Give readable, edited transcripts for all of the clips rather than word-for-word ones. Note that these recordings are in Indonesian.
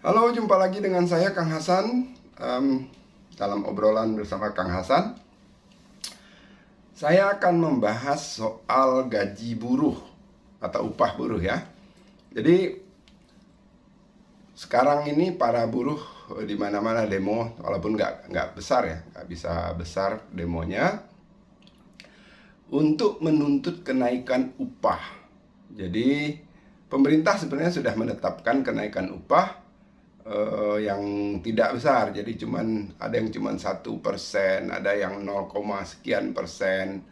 Halo, jumpa lagi dengan saya Kang Hasan. Dalam obrolan bersama Kang Hasan, saya akan membahas soal gaji buruh atau upah buruh ya. Jadi sekarang ini para buruh di mana-mana demo, walaupun nggak besar ya, nggak bisa besar demonya, untuk menuntut kenaikan upah. Jadi pemerintah sebenarnya sudah menetapkan kenaikan upah yang tidak besar, jadi ada yang cuman 1%, ada yang 0, sekian persen.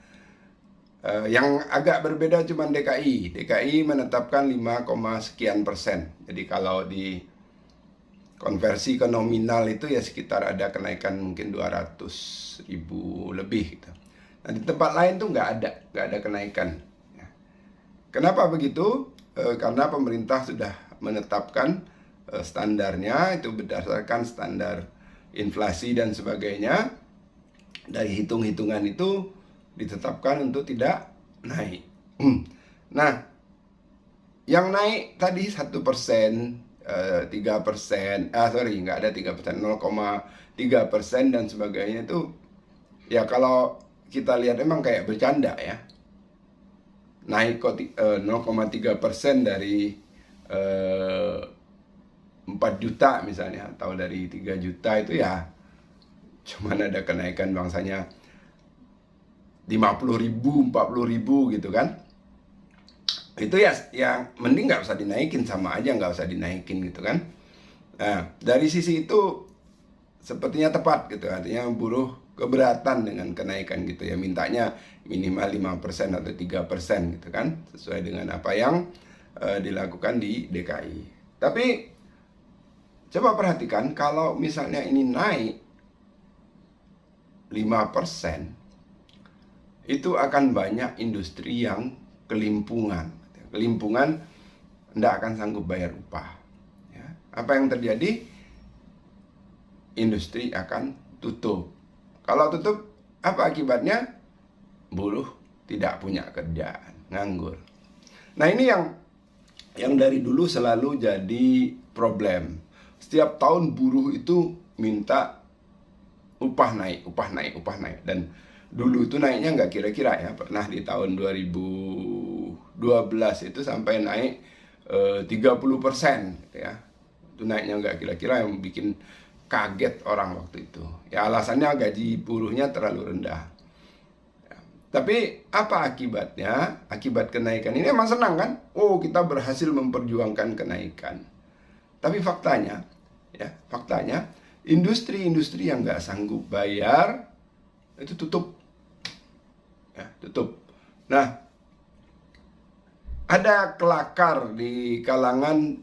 Yang agak berbeda cuman DKI menetapkan 5, sekian persen. Jadi kalau di konversi ke nominal itu ya sekitar ada kenaikan mungkin 200.000 lebih gitu. Nah di tempat lain tuh nggak ada kenaikan. Kenapa begitu? Karena pemerintah sudah menetapkan standarnya itu berdasarkan standar inflasi dan sebagainya. Dari hitung-hitungan itu ditetapkan untuk tidak naik. Nah, yang naik tadi 1%, 3%, nggak ada 3%, 0,3% dan sebagainya itu ya kalau kita lihat emang kayak bercanda ya. Naik kok 0,3% dari 4 juta misalnya, atau dari 3 juta itu ya cuman ada kenaikan bangsanya 50.000, 40.000 gitu kan. Itu ya yang mending nggak usah dinaikin, sama aja nggak usah dinaikin gitu kan. Nah dari sisi itu sepertinya tepat gitu, artinya buruh keberatan dengan kenaikan gitu ya, mintanya minimal 5% atau 3% gitu kan, sesuai dengan apa yang dilakukan di DKI. Tapi coba perhatikan, kalau misalnya ini naik 5%, itu akan banyak industri yang kelimpungan. Kelimpungan tidak akan sanggup bayar upah. Ya. Apa yang terjadi? Industri akan tutup. Kalau tutup, apa akibatnya? Buruh tidak punya kerjaan, nganggur. Nah ini yang dari dulu selalu jadi problem. Setiap tahun buruh itu minta upah naik. Dan dulu itu naiknya nggak kira-kira ya. Pernah di tahun 2012 itu sampai naik 30% gitu ya. Itu naiknya nggak kira-kira, yang bikin kaget orang waktu itu. Ya alasannya gaji buruhnya terlalu rendah. Ya. Tapi apa akibatnya? Akibat kenaikan ini emang senang kan? Oh, kita berhasil memperjuangkan kenaikan. Tapi faktanya, industri-industri yang nggak sanggup bayar itu tutup. Ya, tutup. Nah, ada kelakar di kalangan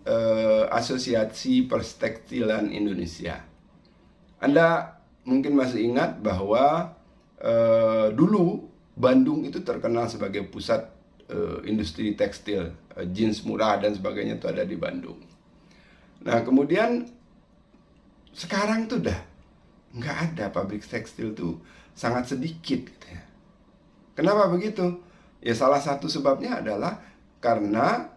Asosiasi Perstekstilan Indonesia. Anda mungkin masih ingat bahwa dulu Bandung itu terkenal sebagai pusat industri tekstil, jeans murah dan sebagainya itu ada di Bandung. Nah kemudian sekarang tuh udah nggak ada, pabrik tekstil tuh sangat sedikit gitu ya. Kenapa begitu? Ya salah satu sebabnya adalah karena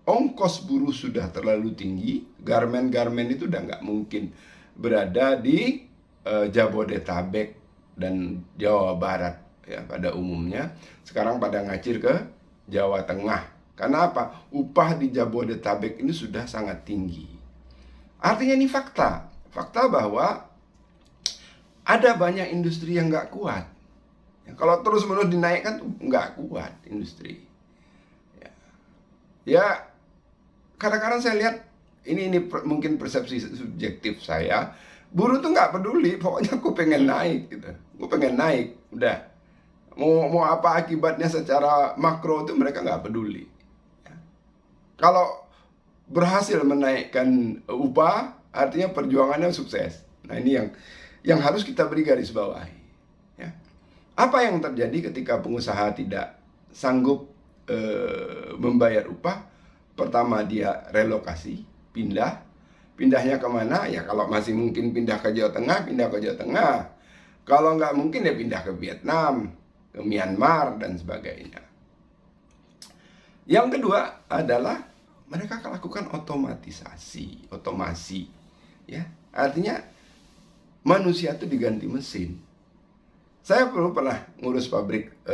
ongkos buruh sudah terlalu tinggi. Garmen-garmen itu udah nggak mungkin berada di Jabodetabek dan Jawa Barat ya pada umumnya. Sekarang pada ngacir ke Jawa Tengah. Karena apa? Upah di Jabodetabek ini sudah sangat tinggi. Artinya ini fakta. Fakta bahwa ada banyak industri yang nggak kuat. Ya, kalau terus-menerus dinaikkan tuh nggak kuat industri. Ya, kadang-kadang saya lihat ini mungkin persepsi subjektif saya. Buruh tuh nggak peduli, pokoknya aku pengen naik gitu. Gue pengen naik, udah. Mau apa akibatnya secara makro itu mereka nggak peduli. Kalau berhasil menaikkan upah, artinya perjuangannya sukses. Nah ini yang harus kita beri garis bawahi. Ya. Apa yang terjadi ketika pengusaha tidak sanggup membayar upah? Pertama dia relokasi, pindahnya kemana? Ya kalau masih mungkin pindah ke Jawa Tengah, pindah ke Jawa Tengah. Kalau nggak mungkin ya pindah ke Vietnam, ke Myanmar dan sebagainya. Yang kedua adalah mereka akan lakukan otomasi, ya. Artinya manusia itu diganti mesin. Saya pernah ngurus pabrik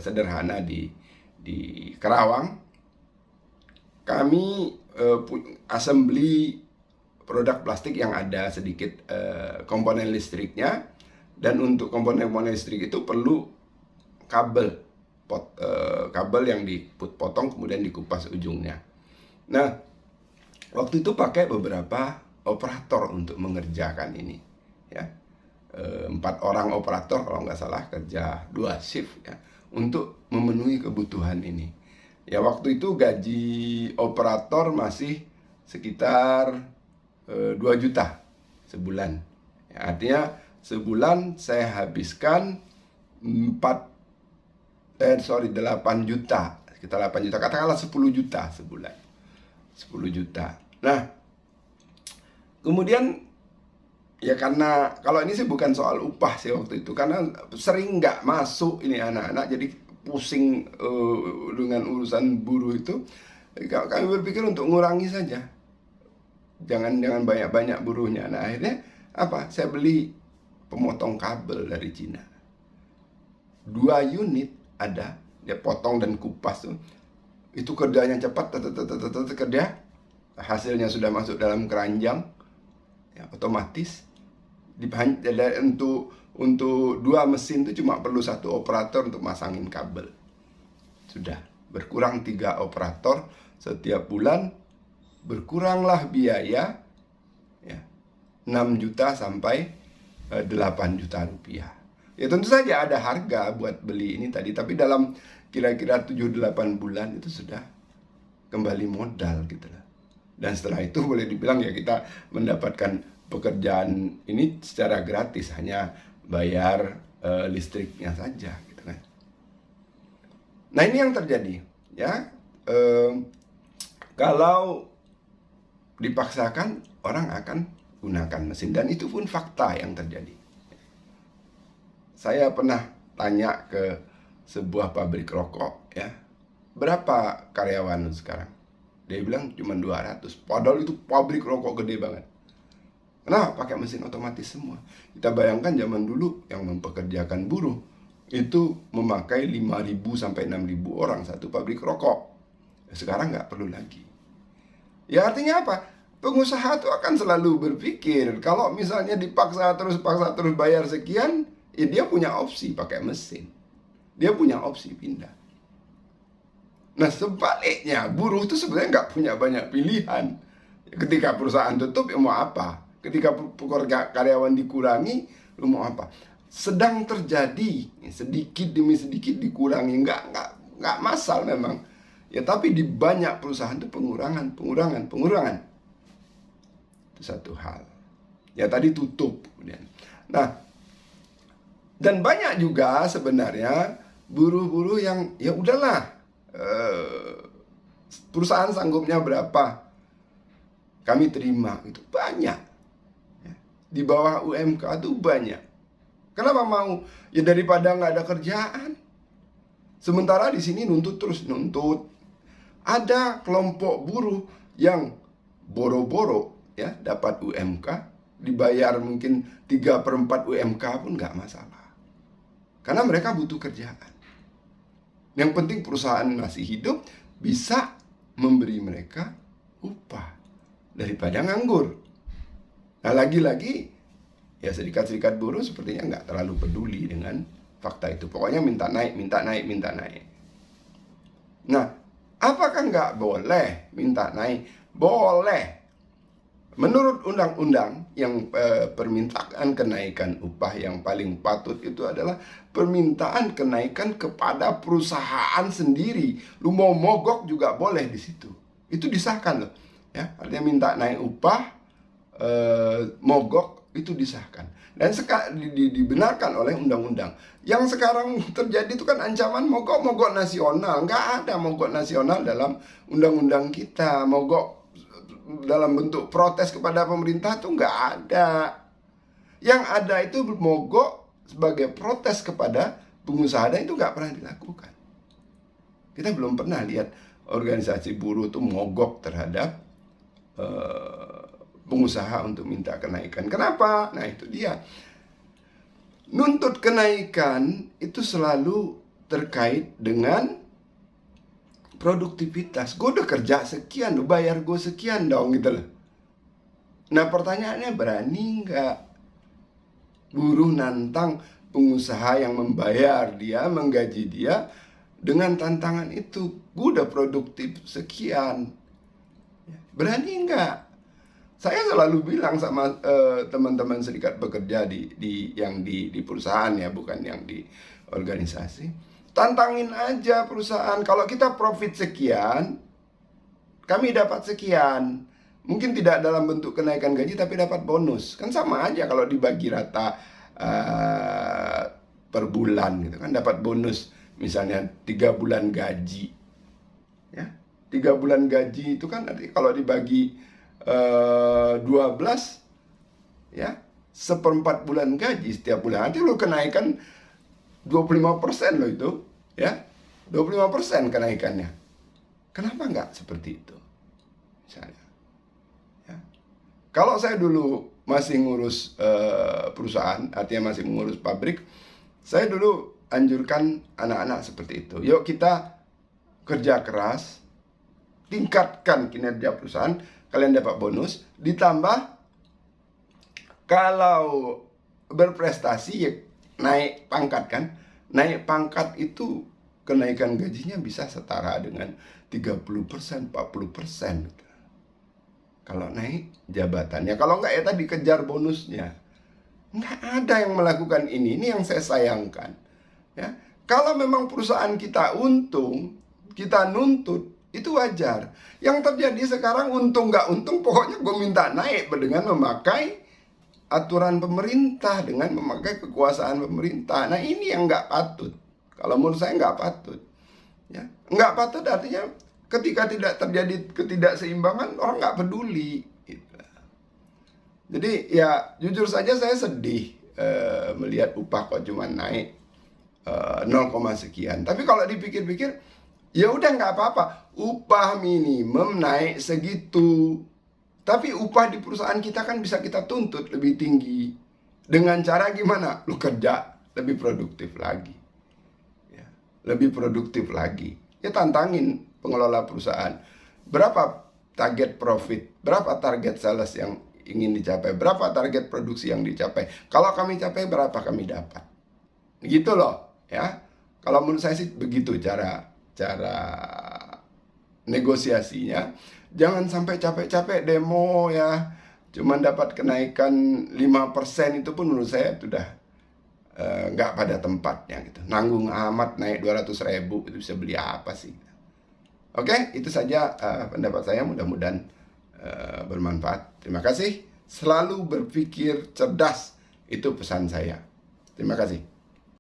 sederhana di Kerawang. Kami assembly produk plastik yang ada sedikit komponen listriknya, dan untuk komponen listrik itu perlu kabel yang dipotong kemudian dikupas ujungnya. Nah, waktu itu pakai beberapa operator untuk mengerjakan ini, ya. 4 orang operator kalau nggak salah, kerja 2 shift, ya, untuk memenuhi kebutuhan ini. Ya, waktu itu gaji operator masih sekitar 2 juta sebulan. Ya, artinya sebulan saya habiskan 8 juta, sekitar 8 juta, katakanlah 10 juta sebulan. 10 juta. Nah, kemudian ya karena kalau ini sih bukan soal upah sih waktu itu, karena sering nggak masuk ini anak-anak, jadi pusing dengan urusan buruh itu. Kami berpikir untuk ngurangi saja, jangan banyak-banyak buruhnya. Nah, akhirnya apa? Saya beli pemotong kabel dari Cina. 2 unit ada, dia potong dan kupas tuh. Itu kerjanya cepat, kerja, hasilnya sudah masuk dalam keranjang, ya, otomatis. Untuk 2 mesin itu cuma perlu 1 operator untuk masangin kabel. Sudah berkurang 3 operator setiap bulan, berkuranglah biaya, ya, 6 juta sampai 8 juta rupiah. Ya tentu saja ada harga buat beli ini tadi, tapi dalam kira-kira 7-8 bulan itu sudah kembali modal gitu lah. Dan setelah itu boleh dibilang ya kita mendapatkan pekerjaan ini secara gratis, hanya bayar listriknya saja gitu kan. Nah, ini yang terjadi, ya. Kalau dipaksakan, orang akan gunakan mesin, dan itu pun fakta yang terjadi. Saya pernah tanya ke sebuah pabrik rokok, ya, berapa karyawan sekarang? Dia bilang cuma 200, padahal itu pabrik rokok gede banget. Kenapa? Pakai mesin otomatis semua. Kita bayangkan zaman dulu yang mempekerjakan buruh itu memakai 5.000 sampai 6.000 orang satu pabrik rokok. Sekarang nggak perlu lagi. Ya artinya apa? Pengusaha itu akan selalu berpikir, kalau misalnya dipaksa terus bayar sekian, ya dia punya opsi pakai mesin. Dia punya opsi pindah. Nah, sebaliknya buruh itu sebenarnya nggak punya banyak pilihan. Ketika perusahaan tutup, ya mau apa? Ketika karyawan dikurangi, lu mau apa? Sedang terjadi sedikit demi sedikit dikurangi, nggak masalah memang. Ya tapi di banyak perusahaan itu pengurangan. Itu satu hal. Ya tadi tutup kemudian. Nah, dan banyak juga sebenarnya buruh-buruh yang ya udahlah, perusahaan sanggupnya berapa, kami terima, itu banyak. Ya, di bawah UMK itu banyak. Kenapa mau? Ya daripada nggak ada kerjaan. Sementara di sini nuntut terus nuntut. Ada kelompok buruh yang boro-boro, ya, dapat UMK, dibayar mungkin 3/4 UMK pun nggak masalah. Karena mereka butuh kerjaan. Yang penting perusahaan masih hidup, bisa memberi mereka upah daripada nganggur. Nah, lagi-lagi ya serikat-serikat buruh sepertinya nggak terlalu peduli dengan fakta itu. Pokoknya minta naik. Nah, apakah nggak boleh minta naik? Boleh. Menurut undang-undang yang permintaan kenaikan upah yang paling patut itu adalah permintaan kenaikan kepada perusahaan sendiri. Lu mau mogok juga boleh di situ. Itu disahkan loh. Ya, artinya minta naik upah, mogok itu disahkan. Dan dibenarkan oleh undang-undang. Yang sekarang terjadi itu kan ancaman mogok nasional. Nggak ada mogok nasional dalam undang-undang kita. Mogok dalam bentuk protes kepada pemerintah tuh nggak ada. Yang ada itu mogok sebagai protes kepada pengusaha, dan itu nggak pernah dilakukan. Kita belum pernah lihat organisasi buruh tuh mogok terhadap pengusaha untuk minta kenaikan. Kenapa? Nah itu dia. Nuntut kenaikan itu selalu terkait dengan produktivitas. Gue udah kerja sekian, lu bayar gue sekian dong gitu loh. Nah pertanyaannya, berani nggak buruh nantang pengusaha yang membayar dia, menggaji dia dengan tantangan itu? Gue udah produktif sekian. Berani nggak? Saya selalu bilang sama teman-teman serikat pekerja di perusahaan ya, bukan yang di organisasi. Tantangin aja perusahaan. Kalau kita profit sekian, kami dapat sekian. Mungkin tidak dalam bentuk kenaikan gaji, tapi dapat bonus. Kan sama aja kalau dibagi rata per bulan gitu kan, dapat bonus. Misalnya 3 bulan gaji. Ya, 3 bulan gaji itu kan nanti kalau dibagi 12 ya, 1/4 bulan gaji setiap bulan. Nanti lo kenaikan 25% lo itu ya, 25% kenaikannya. Kenapa nggak seperti itu misalnya ya? Kalau saya dulu masih ngurus perusahaan, artinya masih mengurus pabrik, saya dulu anjurkan anak-anak seperti itu. Yuk kita kerja keras, tingkatkan kinerja perusahaan, kalian dapat bonus, ditambah kalau berprestasi ya naik pangkat kan. Naik pangkat itu kenaikan gajinya bisa setara dengan 30%, 40%. Kalau naik jabatannya, kalau enggak ya tadi kejar bonusnya. Enggak ada yang melakukan ini yang saya sayangkan. Ya, kalau memang perusahaan kita untung, kita nuntut, itu wajar. Yang terjadi sekarang untung nggak untung, pokoknya gue minta naik dengan memakai aturan pemerintah, dengan memakai kekuasaan pemerintah. Nah ini yang nggak patut. Kalau menurut saya nggak patut. Ya, nggak patut artinya ketika tidak terjadi ketidakseimbangan, orang nggak peduli. Gitu. Jadi ya jujur saja saya sedih melihat upah kok cuma naik 0, sekian. Tapi kalau dipikir-pikir, ya udah nggak apa-apa, upah minimum naik segitu. Tapi upah di perusahaan kita kan bisa kita tuntut lebih tinggi. Dengan cara gimana? Lu kerja lebih produktif lagi. Ya, lebih produktif lagi. Ya tantangin pengelola perusahaan. Berapa target profit? Berapa target sales yang ingin dicapai? Berapa target produksi yang dicapai? Kalau kami capai, berapa kami dapat? Gitu loh, ya. Kalau menurut saya sih begitu cara negosiasinya. Jangan sampai capek-capek demo ya, cuman dapat kenaikan 5%, itu pun menurut saya sudah nggak pada tempatnya gitu. Nanggung amat naik 200.000, itu bisa beli apa sih? Oke, itu saja pendapat saya, mudah-mudahan bermanfaat. Terima kasih. Selalu berpikir cerdas, itu pesan saya. Terima kasih.